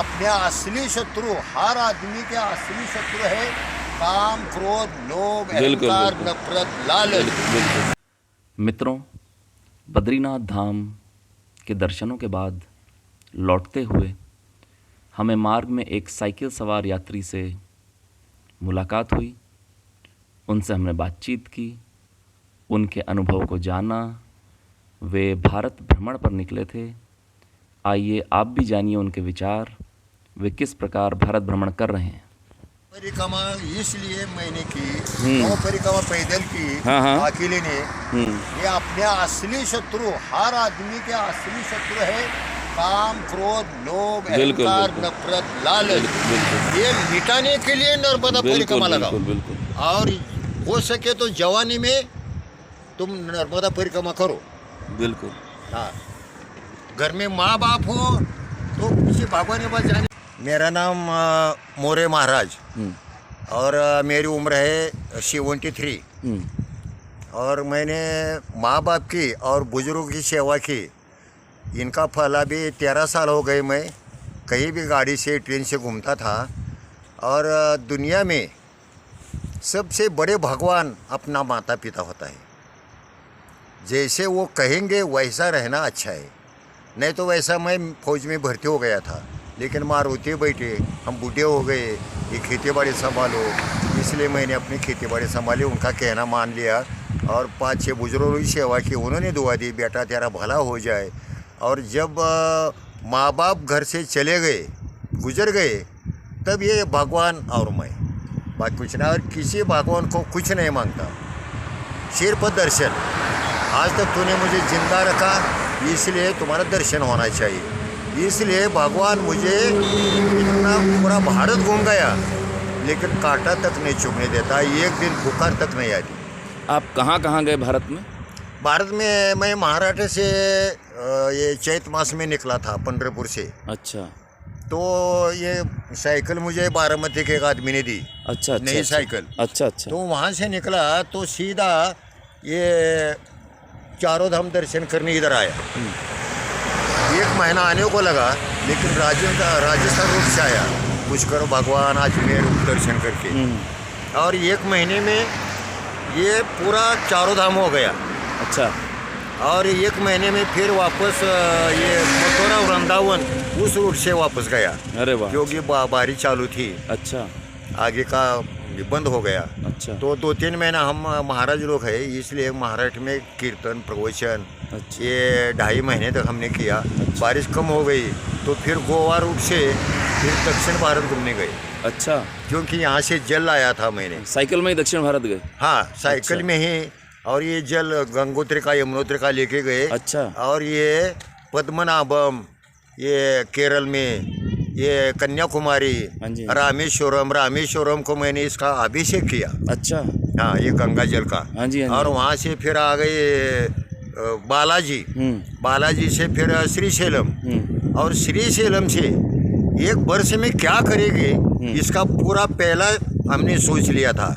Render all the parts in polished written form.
अपने असली शत्रु, हर आदमी के असली शत्रु है काम, क्रोध, लोभ, अहंकार, नफरत, लालच। मित्रों, बद्रीनाथ धाम के दर्शनों के बाद लौटते हुए हमें मार्ग में एक साइकिल सवार यात्री से मुलाकात हुई। उनसे हमने बातचीत की, उनके अनुभव को जाना। वे भारत भ्रमण पर निकले थे। आइए आप भी जानिए उनके विचार, वे किस प्रकार भारत भ्रमण कर रहे हैं। परिक्रमा इसलिए मैंने की, 9 परिक्रमा पैदल की अकेले ने। ये अपने असली शत्रु, हर आदमी के असली शत्रु है काम, क्रोध, लोभ, अहंकार, नफरत, लालच। ये मिटाने के लिए नर्मदा परिक्रमा लगाओ और हो सके तो जवानी में तुम नर्मदा परिक्रमा करो। बिल्कुल। हाँ, घर में माँ बाप हो तो किसी भगवान के पास जाने। मेरा नाम मोरे महाराज और मेरी उम्र है 73। और मैंने माँ बाप की और बुजुर्गों की सेवा की। इनका फल अभी 13 साल हो गए। मैं कहीं भी गाड़ी से ट्रेन से घूमता था। और दुनिया में सबसे बड़े भगवान अपना माता पिता होता है। जैसे वो कहेंगे वैसा रहना अच्छा है। नहीं तो वैसा मैं फौज में भर्ती हो गया था, लेकिन माँ रोते बैठे, हम बूढ़े हो गए, ये खेती बाड़ी संभालो। इसलिए मैंने अपनी खेती बाड़ी संभाली, उनका कहना मान लिया और 5-6 बुजुर्गों की सेवा की। उन्होंने दुआ दी, बेटा तेरा भला हो जाए। और जब माँ बाप घर से चले गए, गुजर गए, तब ये भगवान और मैं, बाकी कुछ ना। और किसी भगवान को कुछ नहीं मांगता, सिर्फ दर्शन। आज तक तूने मुझे जिंदा रखा, इसलिए तुम्हारा दर्शन होना चाहिए। इसलिए भगवान मुझे इतना पूरा भारत घूम गया, लेकिन कांटा तक नहीं चुभने देता, एक दिन बुखार तक नहीं आती। आप कहाँ कहाँ गए भारत में? भारत में मैं महाराष्ट्र से ये चैत मास में निकला था, पंढरपुर से। अच्छा। तो ये साइकिल मुझे बारामती के एक आदमी ने दी। अच्छा। नई साइकिल। अच्छा। तो वहाँ से निकला तो सीधा ये चारों धाम दर्शन करने इधर आया। 1 महीना आने को लगा, लेकिन राजस्थान रूट से आया, पुष्कर, भगवान, अजमेर दर्शन करके। और 1 महीने में ये पूरा चारों धाम हो गया। अच्छा। और 1 महीने में फिर वापस ये मथुरा वृंदावन उस रूट से वापस गया। अरे वाह। क्योंकि बारी चालू थी। अच्छा। आगे का बंद हो गया। अच्छा। तो 2-3 महीना हम महाराज लोग हैं, इसलिए महाराष्ट्र में कीर्तन, प्रवचन। अच्छा। ये 2.5 महीने तक हमने किया। अच्छा। बारिश कम हो गई तो फिर गोवा रूट से फिर दक्षिण भारत घूमने गए। अच्छा। क्योंकि यहाँ से जल लाया था मैंने। साइकिल में ही दक्षिण भारत गए? हाँ, साइकिल में ही। और ये जल गंगोत्री का, यमुनोत्री का लेके गए। अच्छा। और ये पद्मनाभम, ये केरल में, ये कन्याकुमारी, रामेश्वरम को मैंने इसका अभिषेक किया। अच्छा। हाँ, ये गंगा जल का। हाँ जी। और वहाँ से फिर आ गए बालाजी से फिर श्रीशैलम। और श्रीशैलम से 1 वर्ष में क्या करेंगे इसका पूरा पहला हमने सोच लिया था।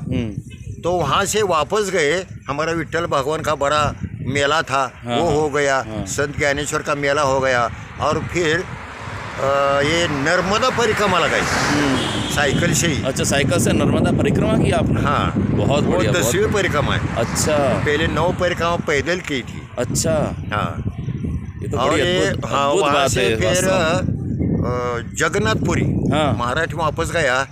तो वहाँ से वापस गए। हमारा विट्ठल भगवान का बड़ा मेला था, वो हो गया। संत ज्ञानेश्वर का मेला हो गया। और फिर ये नर्मदा परिक्रमा लगाई साइकिल से ही। अच्छा, साइकिल से नर्मदा परिक्रमा की आपने? हाँ, बहुत बढ़िया। 10वीं परिक्रमा है। अच्छा। पहले 9 परिक्रमा पैदल की थी। अच्छा। हाँ, ये तो बड़ी अद्भुत वहाँ से फिर जगन्नाथपुरी, महाराष्ट्र में वापस गया।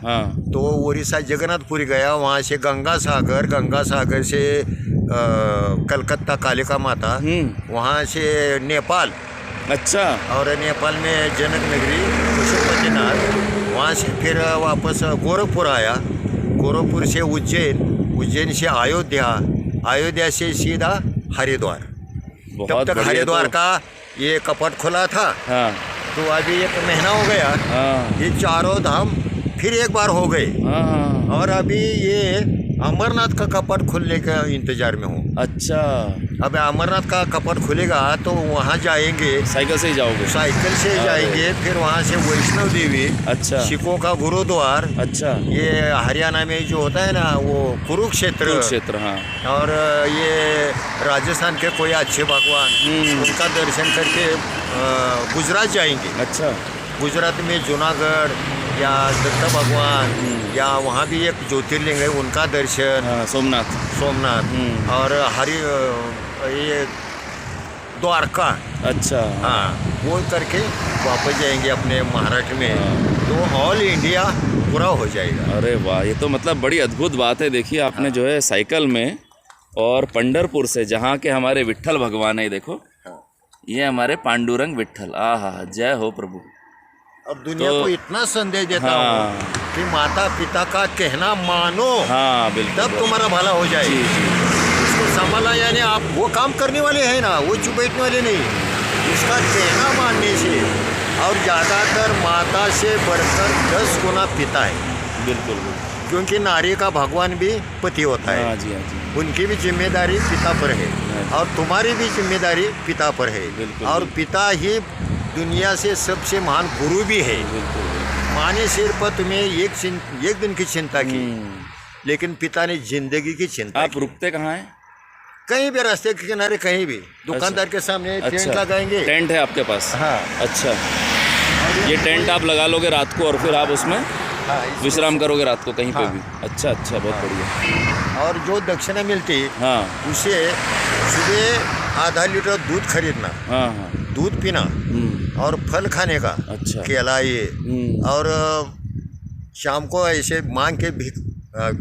तो उड़ीसा जगन्नाथपुरी गया। वहाँ से गंगा सागर से कलकत्ता कालिका माता, वहाँ से नेपाल। अच्छा। और नेपाल में जनक नगरी पशुपतिनाथ, वहाँ से फिर वापस गोरखपुर आया। गोरखपुर से उज्जैन से अयोध्या से सीधा हरिद्वार। तब तक हरिद्वार का ये कपट खुला था। तो अभी 1 महीना हो गया। ये चारों धाम फिर एक बार हो गए। और अभी ये अमरनाथ का कपट खुलने का इंतजार में हूँ। अच्छा। अब अमरनाथ का कपट खुलेगा तो वहाँ जाएंगे। साइकिल से ही जाओगे? साइकिल से ही जाएंगे। फिर वहाँ से वैष्णव देवी। अच्छा। सिखों का गुरुद्वार। अच्छा। ये हरियाणा में जो होता है ना, वो कुरुक्षेत्र। हाँ। और ये राजस्थान के कोई अच्छे भगवान, उनका दर्शन करके गुजरात जाएंगे। अच्छा। गुजरात में जूनागढ़ या दत्त भगवान या वहाँ भी एक ज्योतिर्लिंग है, उनका दर्शन, हाँ, सोमनाथ। सोमनाथ और ये द्वारका, अच्छा। हाँ, वो करके वापस जाएंगे अपने महाराष्ट्र में, तो ऑल इंडिया पूरा हो जाएगा। अरे वाह, ये तो मतलब बड़ी अद्भुत बात है। देखिए आपने जो है साइकिल में और पंढरपुर से, जहाँ के हमारे विट्ठल भगवान है, देखो ये हमारे पांडुरंग विट्ठल। आहा, जय हो प्रभु। अब दुनिया तो को इतना संदेश देता हाँ। हूँ कि माता पिता का कहना मानो, हाँ बिल्कुल, तब तुम्हारा भला हो जाए। जी जी। उसको संभाला, यानी आप वो काम करने वाले हैं ना, वो चुप बैठने वाले नहीं, उसका कहना मानने से। और ज़्यादातर माता से बढ़कर 10 गुना पिता है। बिल्कुल बिल्कुल। क्योंकि नारी का भगवान भी पति होता है। हाँ जी, हाँ जी। उनकी भी जिम्मेदारी पिता पर है और तुम्हारी भी जिम्मेदारी पिता पर है। बिल्कुल, और बिल्कुल। पिता ही दुनिया से सबसे महान गुरु भी है। बिल्कुल। माँ ने सिर पर तुम्हें एक दिन की चिंता की, लेकिन पिता ने जिंदगी की चिंता आप की। रुकते कहाँ हैं? कहीं भी रास्ते के किनारे, कहीं भी दुकानदार के सामने टेंट लगाएंगे। टेंट है आपके पास? हाँ। अच्छा, ये टेंट आप लगा लोगे रात को और फिर आप उसमें हाँ, विश्राम करोगे रात को कहीं पे हाँ। भी? अच्छा अच्छा, बहुत बढ़िया। और जो दक्षिणा मिलती हाँ उसे सुबह आधा लीटर दूध खरीदना, हाँ हाँ। दूध पीना और फल खाने का, अच्छा। केला ये, और शाम को ऐसे मांग के भी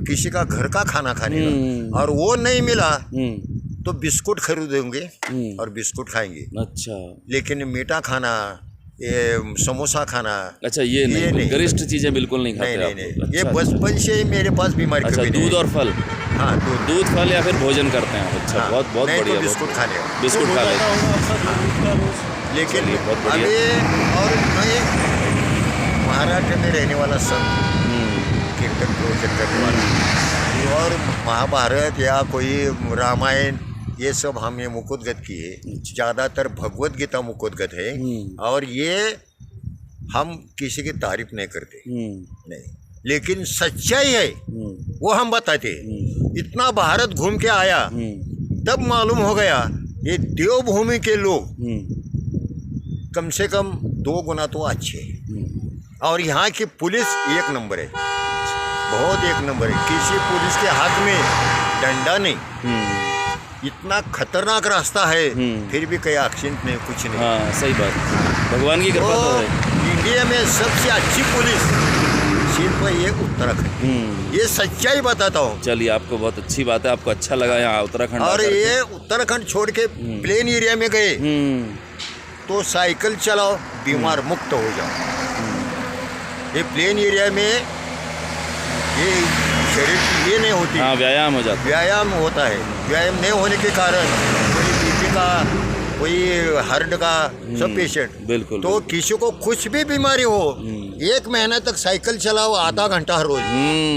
किसी का घर का खाना खाने का। और वो नहीं मिला तो बिस्कुट खरीदेंगे और बिस्कुट खाएंगे। अच्छा। लेकिन मीठा खाना, ये समोसा खाना, अच्छा, ये नहीं, गरिष्ठ चीजें बिल्कुल नहीं खाते नहीं आप नहीं लोग। नहीं, ये अच्छा, बचपन से ही मेरे पास बीमारी अच्छा, कभी नहीं दूध है। और फल? हाँ, दूध फल या फिर भोजन करते हैं आप? अच्छा, हाँ, बहुत बहुत नहीं तो बढ़िया। बिस्कुट खा लेगा। बिस्कुट खा लेते लेकिन चलिए, बहुत बढ़िया। अभी और मैं महाराष्ट्र में रहने वाला संत, कीर्तन प्रवचन करने वाला, और महाभारत या कोई रामायण ये सब हमने मुखोद्गत किए। ज़्यादातर भगवत गीता मुखोद्गत है। और ये हम किसी की तारीफ नहीं करते, नहीं, लेकिन सच्चाई है वो हम बताते हैं। इतना भारत घूम के आया तब मालूम हो गया ये देवभूमि के लोग कम से कम 2 गुना तो अच्छे हैं। और यहाँ की पुलिस 1 नंबर है, बहुत 1 नंबर है। किसी पुलिस के हाथ में डंडा नहीं। इतना खतरनाक रास्ता है, फिर भी कोई एक्सीडेंट नहीं, कुछ नहीं। हाँ, सही बात, भगवान की कृपा तो है। इंडिया में सबसे अच्छी पुलिस सिर्फ ये उत्तराखंड। ये सच्चाई बताता हूँ। चलिए, आपको बहुत अच्छी बात है, आपको अच्छा लगा यहाँ उत्तराखंड और आकर के। ये उत्तराखंड छोड़ के प्लेन एरिया में गए तो साइकिल चलाओ, बीमार मुक्त हो जाओ। ये प्लेन एरिया में ये शरीर की ये नहीं होती। हाँ, व्यायाम हो जाता है। व्यायाम होता है। व्यायाम नहीं होने के कारण कोई बीपी का, कोई हार्ट का, सब पेशेंट। बिल्कुल। तो किसी को कुछ भी बीमारी हो, 1 महीना तक साइकिल चलाओ, आधा घंटा हर रोज,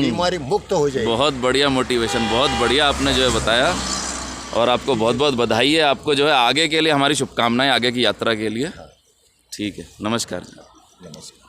बीमारी मुक्त हो जाएगी। बहुत बढ़िया मोटिवेशन, बहुत बढ़िया आपने जो है बताया। और आपको बहुत बहुत बधाई है। आपको जो है आगे के लिए हमारी शुभकामनाएं, आगे की यात्रा के लिए। ठीक है, नमस्कार। नमस्कार।